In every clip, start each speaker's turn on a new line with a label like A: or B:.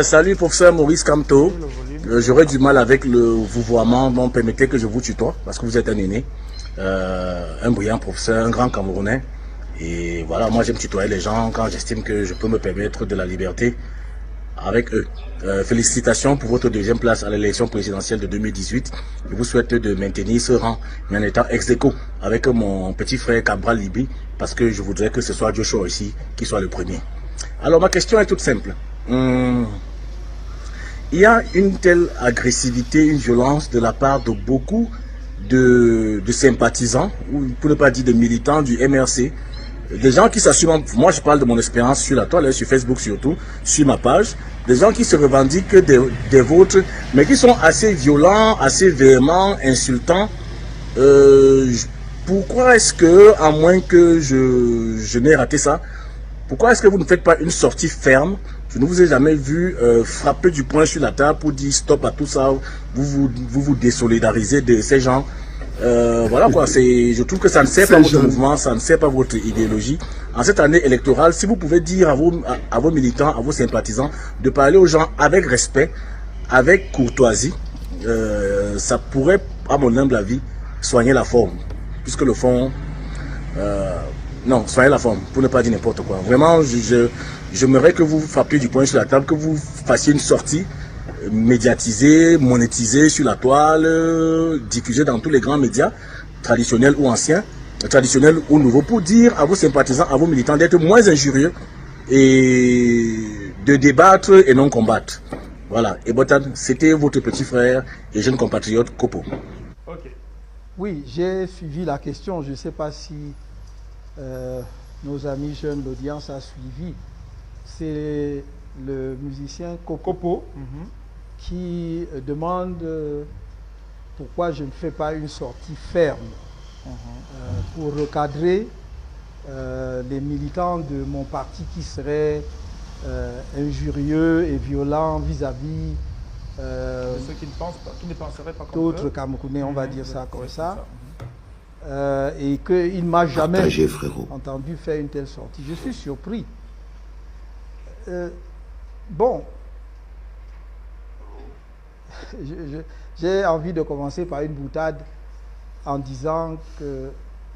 A: Salut professeur Maurice Kamto. J'aurais du mal avec le vouvoiement, donc permettez que je vous tutoie parce que vous êtes un aîné, un brillant professeur, un grand Camerounais. Et voilà, moi j'aime tutoyer les gens quand j'estime que je peux me permettre de la liberté avec eux. Félicitations pour votre deuxième place à l'élection présidentielle de 2018. Je vous souhaite de maintenir ce rang, mais en étant ex-aequo avec mon petit frère Cabral Libi, parce que je voudrais que ce soit Joshua ici qui soit le premier. Alors ma question est toute simple. Il y a une telle agressivité, une violence de la part de beaucoup de sympathisants, ou pour ne pas dire de militants du MRC, des gens qui s'assument, moi je parle de mon expérience sur la toile, sur Facebook surtout, sur ma page, des gens qui se revendiquent des vôtres, mais qui sont assez violents, assez véhéments, insultants. Pourquoi est-ce que, à moins que je n'ai raté ça, pourquoi est-ce que vous ne faites pas une sortie ferme? Je ne vous ai jamais vu frapper du poing sur la table pour dire stop à tout ça. Vous désolidarisez de ces gens. Voilà quoi, je trouve que ça ne sert pas votre mouvement, ça ne sert pas votre idéologie. En cette année électorale, si vous pouvez dire à vos militants, à vos sympathisants, de parler aux gens avec respect, avec courtoisie, ça pourrait, à mon humble avis, soigner la forme. Puisque le fond... non, soyez la forme, pour ne pas dire n'importe quoi. Vraiment, j'aimerais que vous frappiez du poing sur la table, que vous fassiez une sortie médiatisée, monétisée sur la toile, diffusée dans tous les grands médias, traditionnels ou anciens, traditionnels ou nouveaux, pour dire à vos sympathisants, à vos militants d'être moins injurieux et de débattre et non combattre. Voilà. Et Botan, c'était votre petit frère et jeune compatriote Kopo.
B: Ok.
C: Oui, j'ai suivi la question. Je ne sais pas si nos amis jeunes, l'audience a suivi. C'est le musicien Kopo qui demande pourquoi je ne fais pas une sortie ferme pour recadrer les militants de mon parti qui seraient injurieux et violents vis-à-vis
B: ceux qui ne penseraient pas comme
C: d'autres Camerounais, on va dire ça comme ça. Et qu'il ne m'a jamais entendu faire une telle sortie. Je suis surpris. Bon, j'ai envie de commencer par une boutade en disant que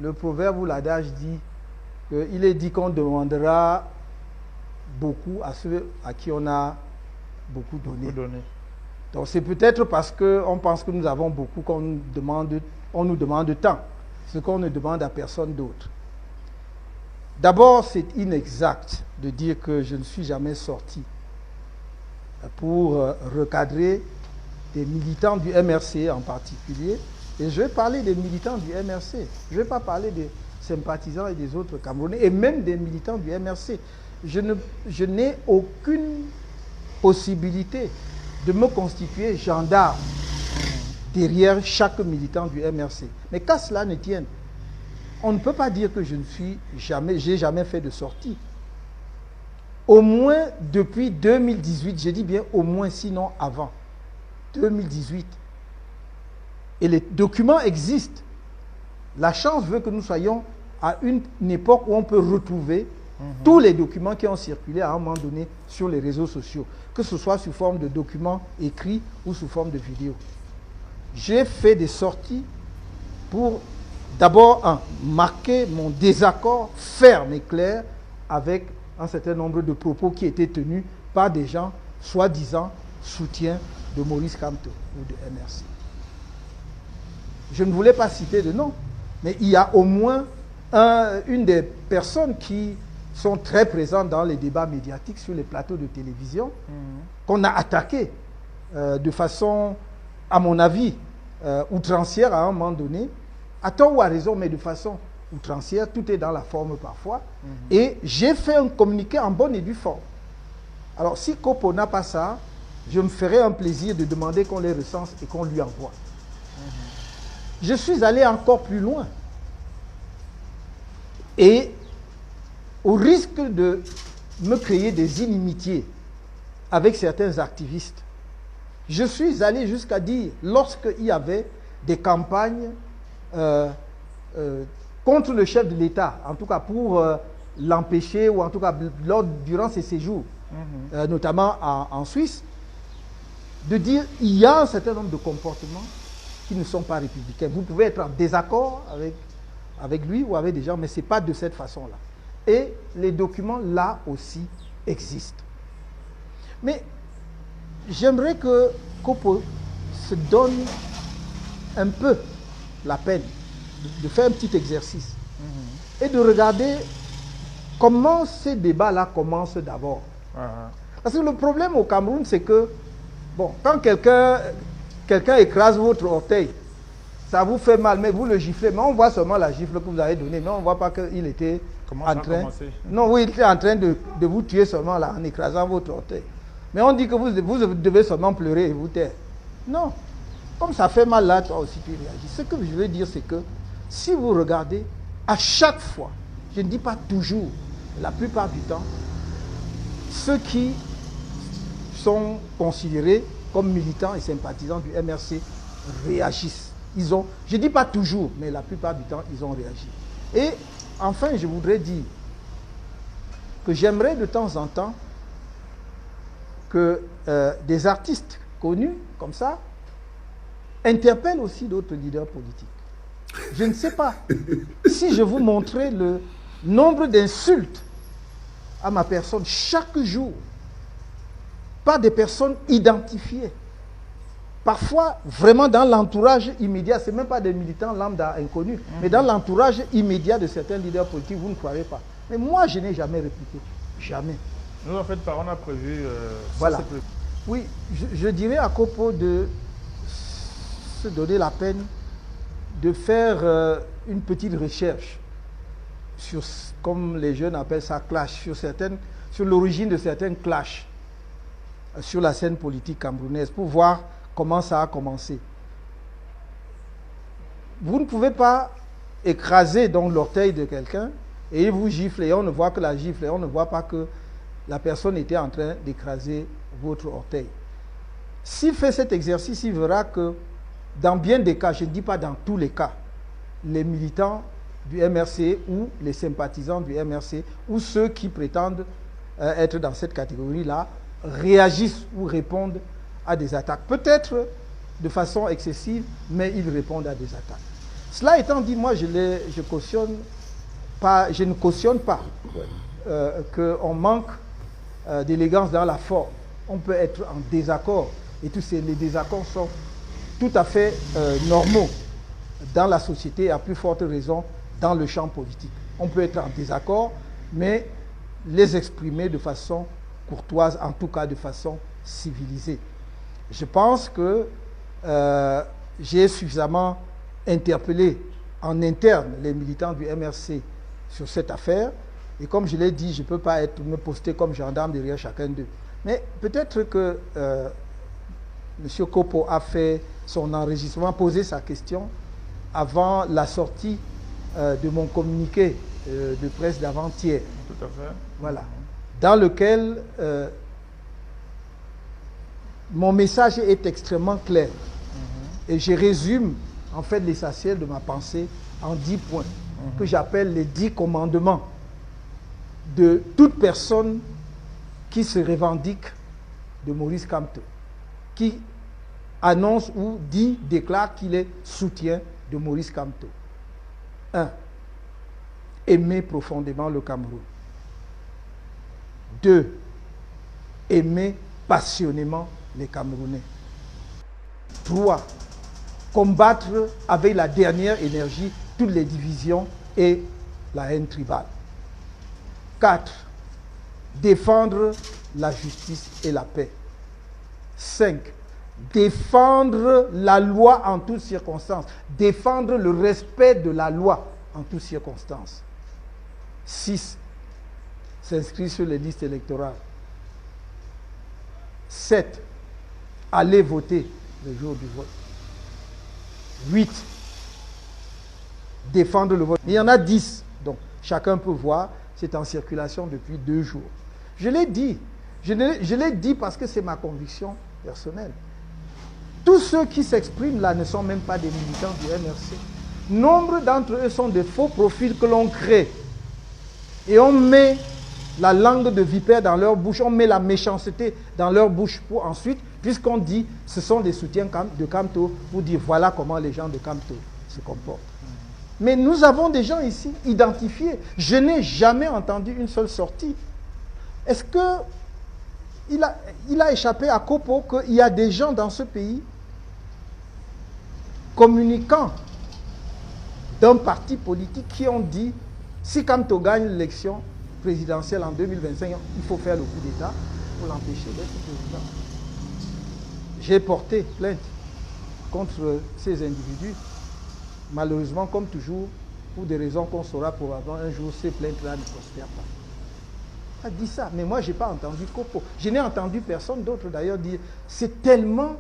C: le proverbe ou l'adage dit qu'il est dit qu'on demandera beaucoup à ceux à qui on a beaucoup donné. Donc c'est peut-être parce qu'on pense que nous avons beaucoup qu'on nous demande tant, ce qu'on ne demande à personne d'autre. D'abord, c'est inexact de dire que je ne suis jamais sorti pour recadrer des militants du MRC en particulier. Et je vais parler des militants du MRC. Je ne vais pas parler des sympathisants et des autres Camerounais, et même des militants du MRC. Je n'ai aucune possibilité de me constituer gendarme derrière chaque militant du MRC. Mais qu'à cela ne tienne, on ne peut pas dire que j'ai jamais fait de sortie. Au moins depuis 2018, je dis bien au moins, sinon avant 2018. Et les documents existent. La chance veut que nous soyons à une époque où on peut retrouver tous les documents qui ont circulé à un moment donné sur les réseaux sociaux, que ce soit sous forme de documents écrits ou sous forme de vidéos. J'ai fait des sorties pour d'abord marquer mon désaccord ferme et clair avec un certain nombre de propos qui étaient tenus par des gens soi-disant soutiens de Maurice Kamto ou de MRC. Je ne voulais pas citer de nom, mais il y a au moins une des personnes qui sont très présentes dans les débats médiatiques sur les plateaux de télévision, qu'on a attaqué de façon, à mon avis, outrancière à un moment donné, à tort ou à raison, mais de façon outrancière, tout est dans la forme parfois. Et j'ai fait un communiqué en bonne et due forme. Alors, si Kopo n'a pas ça, je me ferai un plaisir de demander qu'on les recense et qu'on lui envoie. Je suis allé encore plus loin. Et au risque de me créer des inimitiés avec certains activistes, je suis allé jusqu'à dire, lorsqu'il y avait des campagnes contre le chef de l'État, en tout cas pour l'empêcher, ou en tout cas durant ses séjours, notamment en Suisse, de dire il y a un certain nombre de comportements qui ne sont pas républicains. Vous pouvez être en désaccord avec lui ou avec des gens, mais ce n'est pas de cette façon-là. Et les documents, là aussi, existent. Mais j'aimerais que Kopo se donne un peu la peine de faire un petit exercice et de regarder comment ces débats-là commencent d'abord. Parce que le problème au Cameroun, c'est que, bon, quand quelqu'un écrase votre orteil, ça vous fait mal, mais vous le giflez. Mais on voit seulement la gifle que vous avez donnée, mais on ne voit pas qu'il était en train... Non, oui, il était en train de vous tuer seulement là, en écrasant votre orteil. Mais on dit que vous devez seulement pleurer et vous taire. Non. Comme ça fait mal là, toi aussi tu réagis. Ce que je veux dire, c'est que si vous regardez, à chaque fois, je ne dis pas toujours, la plupart du temps, ceux qui sont considérés comme militants et sympathisants du MRC réagissent. Je ne dis pas toujours, mais la plupart du temps, ils ont réagi. Et enfin, je voudrais dire que j'aimerais de temps en temps que des artistes connus comme ça interpellent aussi d'autres leaders politiques. Je ne sais pas si je vous montrais le nombre d'insultes à ma personne chaque jour par des personnes identifiées. Parfois, vraiment dans l'entourage immédiat, ce n'est même pas des militants lambda inconnus, mais dans l'entourage immédiat de certains leaders politiques, vous ne croirez pas. Mais moi, je n'ai jamais répliqué. Jamais.
B: Nous, en fait, on a prévu...
C: voilà. Oui, je dirais à Kopo de se donner la peine de faire une petite recherche sur, comme les jeunes appellent ça, clash, sur l'origine de certains clashs sur la scène politique camerounaise, pour voir comment ça a commencé. Vous ne pouvez pas écraser donc l'orteil de quelqu'un et il vous gifle et on ne voit que la gifle et on ne voit pas que la personne était en train d'écraser votre orteil. S'il fait cet exercice, il verra que dans bien des cas, je ne dis pas dans tous les cas, les militants du MRC ou les sympathisants du MRC ou ceux qui prétendent être dans cette catégorie-là réagissent ou répondent à des attaques. Peut-être de façon excessive, mais ils répondent à des attaques. Cela étant dit, moi je ne cautionne pas qu'on manque d'élégance dans la forme. On peut être en désaccord et tous les désaccords sont tout à fait normaux dans la société, à plus forte raison dans le champ politique. On peut être en désaccord, mais les exprimer de façon courtoise, en tout cas de façon civilisée. Je pense que j'ai suffisamment interpellé en interne les militants du MRC sur cette affaire. Et comme je l'ai dit, je ne peux pas me poster comme gendarme derrière chacun d'eux. Mais peut-être que M. Kopo a fait son enregistrement, posé sa question avant la sortie de mon communiqué de presse d'avant-hier.
B: Tout à fait.
C: Voilà. Dans lequel mon message est extrêmement clair. Et je résume en fait l'essentiel de ma pensée en 10 points, que j'appelle les 10 commandements de toute personne qui se revendique de Maurice Kamto, qui annonce ou déclare qu'il est soutien de Maurice Kamto. 1. Aimer profondément le Cameroun. 2. Aimer passionnément les Camerounais. 3. Combattre avec la dernière énergie toutes les divisions et la haine tribale. 4. Défendre la justice et la paix. 5. Défendre la loi en toutes circonstances. Défendre le respect de la loi en toutes circonstances. 6. S'inscrire sur les listes électorales. 7. Aller voter le jour du vote. 8. Défendre le vote. Il y en a 10, donc chacun peut voir, c'est en circulation depuis 2 jours. Je l'ai dit, je l'ai dit parce que c'est ma conviction personnelle. Tous ceux qui s'expriment là ne sont même pas des militants du MRC. Nombre d'entre eux sont des faux profils que l'on crée. Et on met la langue de vipère dans leur bouche, on met la méchanceté dans leur bouche pour ensuite, puisqu'on dit ce sont des soutiens de Kamto, pour dire voilà comment les gens de Kamto se comportent. Mais nous avons des gens ici identifiés. Je n'ai jamais entendu une seule sortie. Est-ce que il a échappé à Kopo qu'il y a des gens dans ce pays communiquant d'un parti politique qui ont dit si Kamto gagne l'élection présidentielle en 2025, il faut faire le coup d'État pour l'empêcher d'être président. J'ai porté plainte contre ces individus. Malheureusement, comme toujours, pour des raisons qu'on saura probablement un jour, ces plaintes-là ne prospèrent pas. A dit ça, mais moi je n'ai pas entendu Kopo. Je n'ai entendu personne d'autre d'ailleurs dire c'est tellement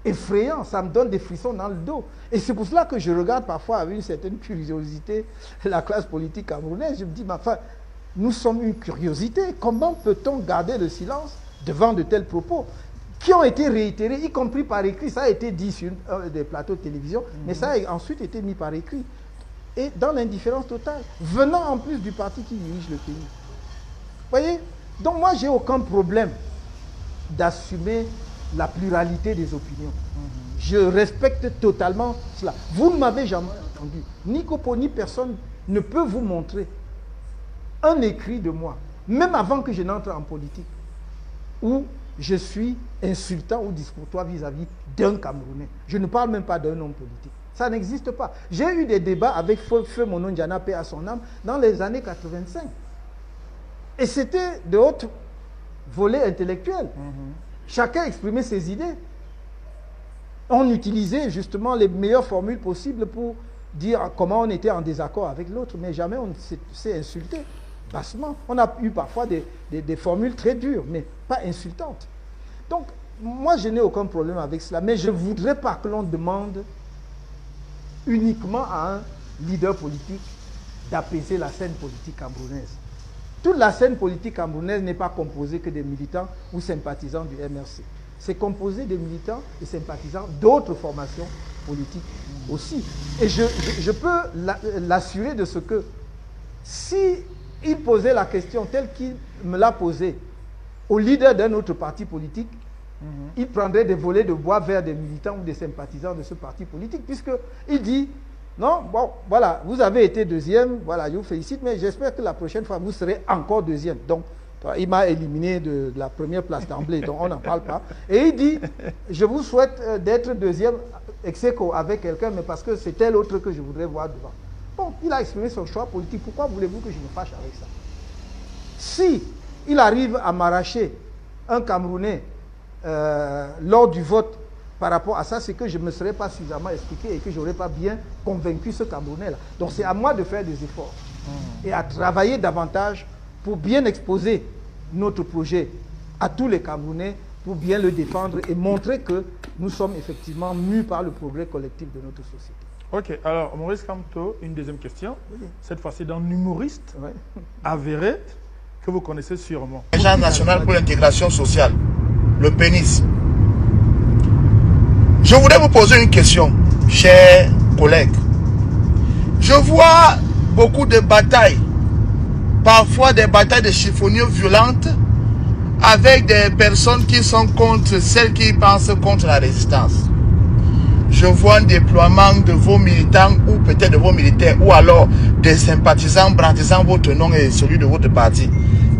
C: effrayant, ça me donne des frissons dans le dos. Et c'est pour cela que je regarde parfois avec une certaine curiosité la classe politique camerounaise. Je me dis, mais enfin, nous sommes une curiosité. Comment peut-on garder le silence devant de tels propos qui ont été réitérés, y compris par écrit? Ça a été dit sur des plateaux de télévision, mais ça a ensuite été mis par écrit. Et dans l'indifférence totale, venant en plus du parti qui dirige le pays. Vous voyez? Donc moi, je n'ai aucun problème d'assumer la pluralité des opinions. Je respecte totalement cela. Vous ne m'avez jamais entendu. Ni Kopo, ni personne ne peut vous montrer un écrit de moi, même avant que je n'entre en politique, où je suis insultant ou discourtois vis-à-vis d'un Camerounais. Je ne parle même pas d'un homme politique. Ça n'existe pas. J'ai eu des débats avec Feu Monon Diana, paix à son âme, dans les années 85. Et c'était de haute volée intellectuelle. Chacun exprimait ses idées. On utilisait justement les meilleures formules possibles pour dire comment on était en désaccord avec l'autre, mais jamais on s'est insulté bassement. On a eu parfois des formules très dures, mais pas insultantes. Donc, moi, je n'ai aucun problème avec cela, mais je ne voudrais pas que l'on demande uniquement à un leader politique d'apaiser la scène politique camerounaise. Toute la scène politique camerounaise n'est pas composée que des militants ou sympathisants du MRC. C'est composé des militants et sympathisants d'autres formations politiques aussi. Et je peux l'assurer de ce que si il posait la question telle qu'il me l'a posée au leader d'un autre parti politique, il prendrait des volets de bois vers des militants ou des sympathisants de ce parti politique, puisqu'il dit non, bon, voilà, vous avez été deuxième, voilà, je vous félicite, mais j'espère que la prochaine fois, vous serez encore deuxième. Donc, il m'a éliminé de la première place d'emblée, donc on n'en parle pas. Et il dit, je vous souhaite d'être deuxième ex aequo avec quelqu'un, mais parce que c'est tel autre que je voudrais voir devant. Bon, il a exprimé son choix politique. Pourquoi voulez-vous que je me fâche avec ça? Si il arrive à m'arracher un Camerounais lors du vote par rapport à ça, c'est que je ne me serais pas suffisamment expliqué et que je n'aurais pas bien convaincu ce Camerounais-là. Donc c'est à moi de faire des efforts et à travailler davantage pour bien exposer notre projet à tous les Camerounais, pour bien le défendre et montrer que nous sommes effectivement mus par le progrès collectif de notre société.
B: Ok, alors Maurice Kamto, une deuxième question. Oui. Cette fois-ci d'un humoriste avéré que vous connaissez sûrement.
D: L'Agence nationale pour l'intégration sociale, le PENIS. Je voudrais vous poser une question, chers collègues. Je vois beaucoup de batailles, parfois des batailles de chiffonniers violentes, avec des personnes qui sont contre celles qui pensent contre la résistance. Je vois un déploiement de vos militants ou peut-être de vos militaires ou alors des sympathisants brandissant votre nom et celui de votre parti.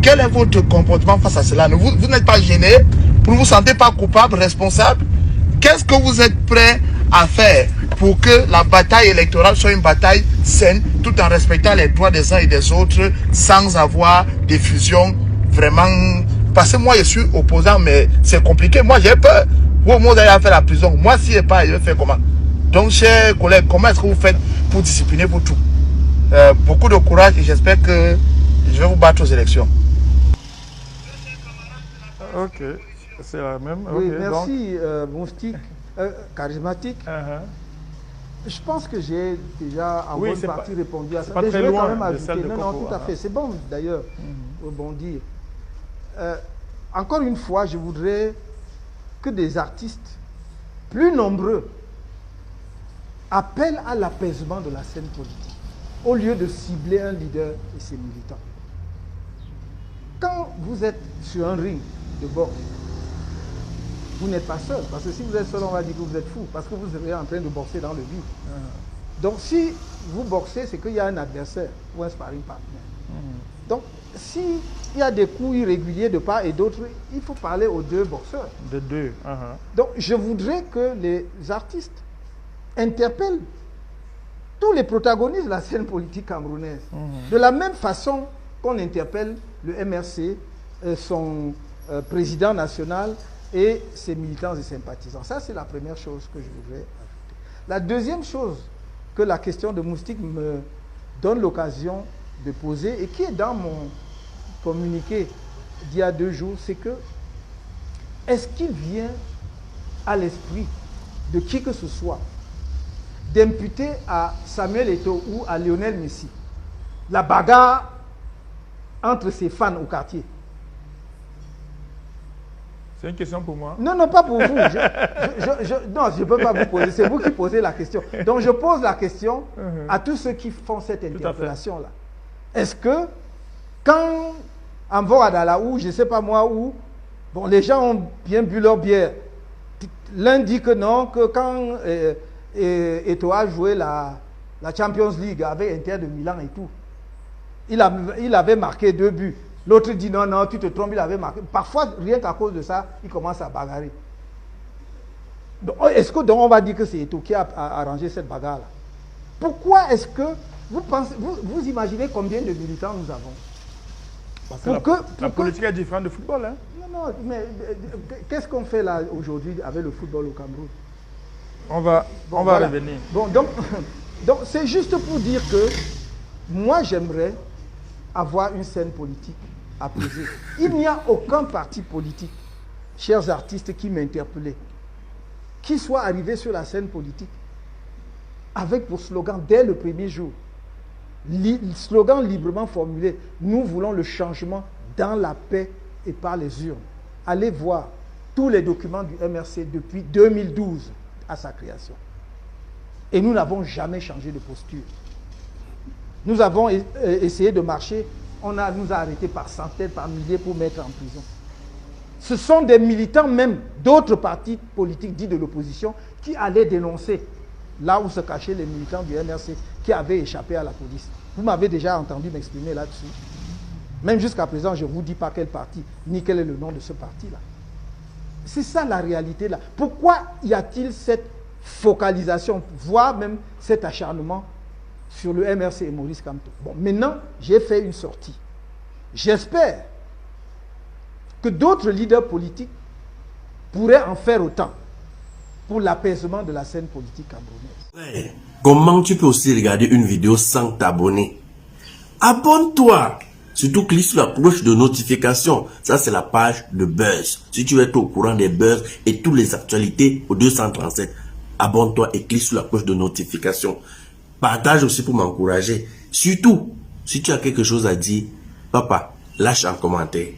D: Quel est votre comportement face à cela? Vous n'êtes pas gêné? Vous ne vous sentez pas coupable, responsable? Qu'est-ce que vous êtes prêt à faire pour que la bataille électorale soit une bataille saine tout en respectant les droits des uns et des autres sans avoir des fusions vraiment... Parce que moi je suis opposant mais c'est compliqué. Moi j'ai peur. Vous allez faire la prison. Moi si je pas, je vais faire comment? Donc chers collègues, comment est-ce que vous faites pour discipliner pour tout? Beaucoup de courage et j'espère que je vais vous battre aux élections.
B: Ok. C'est la même.
C: Oui,
B: okay,
C: merci, Moustique, charismatique. Je pense que j'ai déjà en bonne partie répondu à ça.
B: Mais je vais quand même
C: ajouter. Non, tout à fait. C'est bon d'ailleurs, rebondir. Encore une fois, je voudrais que des artistes plus nombreux appellent à l'apaisement de la scène politique, au lieu de cibler un leader et ses militants. quand vous êtes sur un ring de boxe, vous n'êtes pas seul. Parce que si vous êtes seul, on va dire que vous êtes fou. Parce que vous serez en train de boxer dans le vide. Donc si vous boxez, c'est qu'il y a un adversaire ou un sparring partner. Donc s'il y a des coups irréguliers de part et d'autre, il faut parler aux deux boxeurs.
B: De deux.
C: Donc je voudrais que les artistes interpellent tous les protagonistes de la scène politique camerounaise. De la même façon qu'on interpelle le MRC, son président national et ses militants et sympathisants. Ça, c'est la première chose que je voudrais ajouter. La deuxième chose que la question de Moustique me donne l'occasion de poser et qui est dans mon communiqué d'il y a 2 jours, c'est que est-ce qu'il vient à l'esprit de qui que ce soit d'imputer à Samuel Eto'o ou à Lionel Messi la bagarre entre ses fans au quartier?
B: C'est une question pour moi?
C: Non, non, pas pour vous. Non, je ne peux pas vous poser. C'est vous qui posez la question. Donc, je pose la question à tous ceux qui font cette interpellation-là. Est-ce que, quand, en Voradala, ou je ne sais pas moi où, bon, les gens ont bien bu leur bière, l'un dit que non, que quand Eto'o a joué la Champions League avec Inter de Milan et tout, il avait marqué 2 buts. L'autre dit non, non, tu te trompes, il avait marqué. Parfois, rien qu'à cause de ça, il commence à bagarrer. Est-ce que donc on va dire que c'est Eto'o qui a arrangé cette bagarre-là? Pourquoi est-ce que vous pensez, vous imaginez combien de militants nous avons?
B: La politique est différente du football. Hein?
C: Non, non, mais qu'est-ce qu'on fait là aujourd'hui avec le football au Cameroun?
B: On va revenir.
C: Bon, donc c'est juste pour dire que moi j'aimerais avoir une scène politique apaisée. Il n'y a aucun parti politique, chers artistes, qui m'interpellait, qui soit arrivé sur la scène politique avec pour slogan dès le premier jour, slogan librement formulé, nous voulons le changement dans la paix et par les urnes. Allez voir tous les documents du MRC depuis 2012 à sa création. Et nous n'avons jamais changé de posture. Nous avons essayé de marcher, on nous a arrêtés par centaines, par milliers pour mettre en prison. Ce sont des militants même d'autres partis politiques dits de l'opposition qui allaient dénoncer là où se cachaient les militants du MRC qui avaient échappé à la police. Vous m'avez déjà entendu m'exprimer là-dessus. Même jusqu'à présent, je ne vous dis pas quel parti, ni quel est le nom de ce parti-là. C'est ça la réalité là. Pourquoi y a-t-il cette focalisation, voire même cet acharnement sur le MRC et Maurice Kamto? Bon, maintenant, j'ai fait une sortie. J'espère que d'autres leaders politiques pourraient en faire autant pour l'apaisement de la scène politique camerounaise.
E: Comment tu peux aussi regarder une vidéo sans t'abonner? Abonne-toi! Surtout clique sur la cloche de notification. Ça, c'est la page de Buzz. Si tu veux être au courant des buzz et toutes les actualités au 237, abonne-toi et clique sur la cloche de notification. Partage aussi pour m'encourager. Surtout, si tu as quelque chose à dire, papa, lâche un commentaire.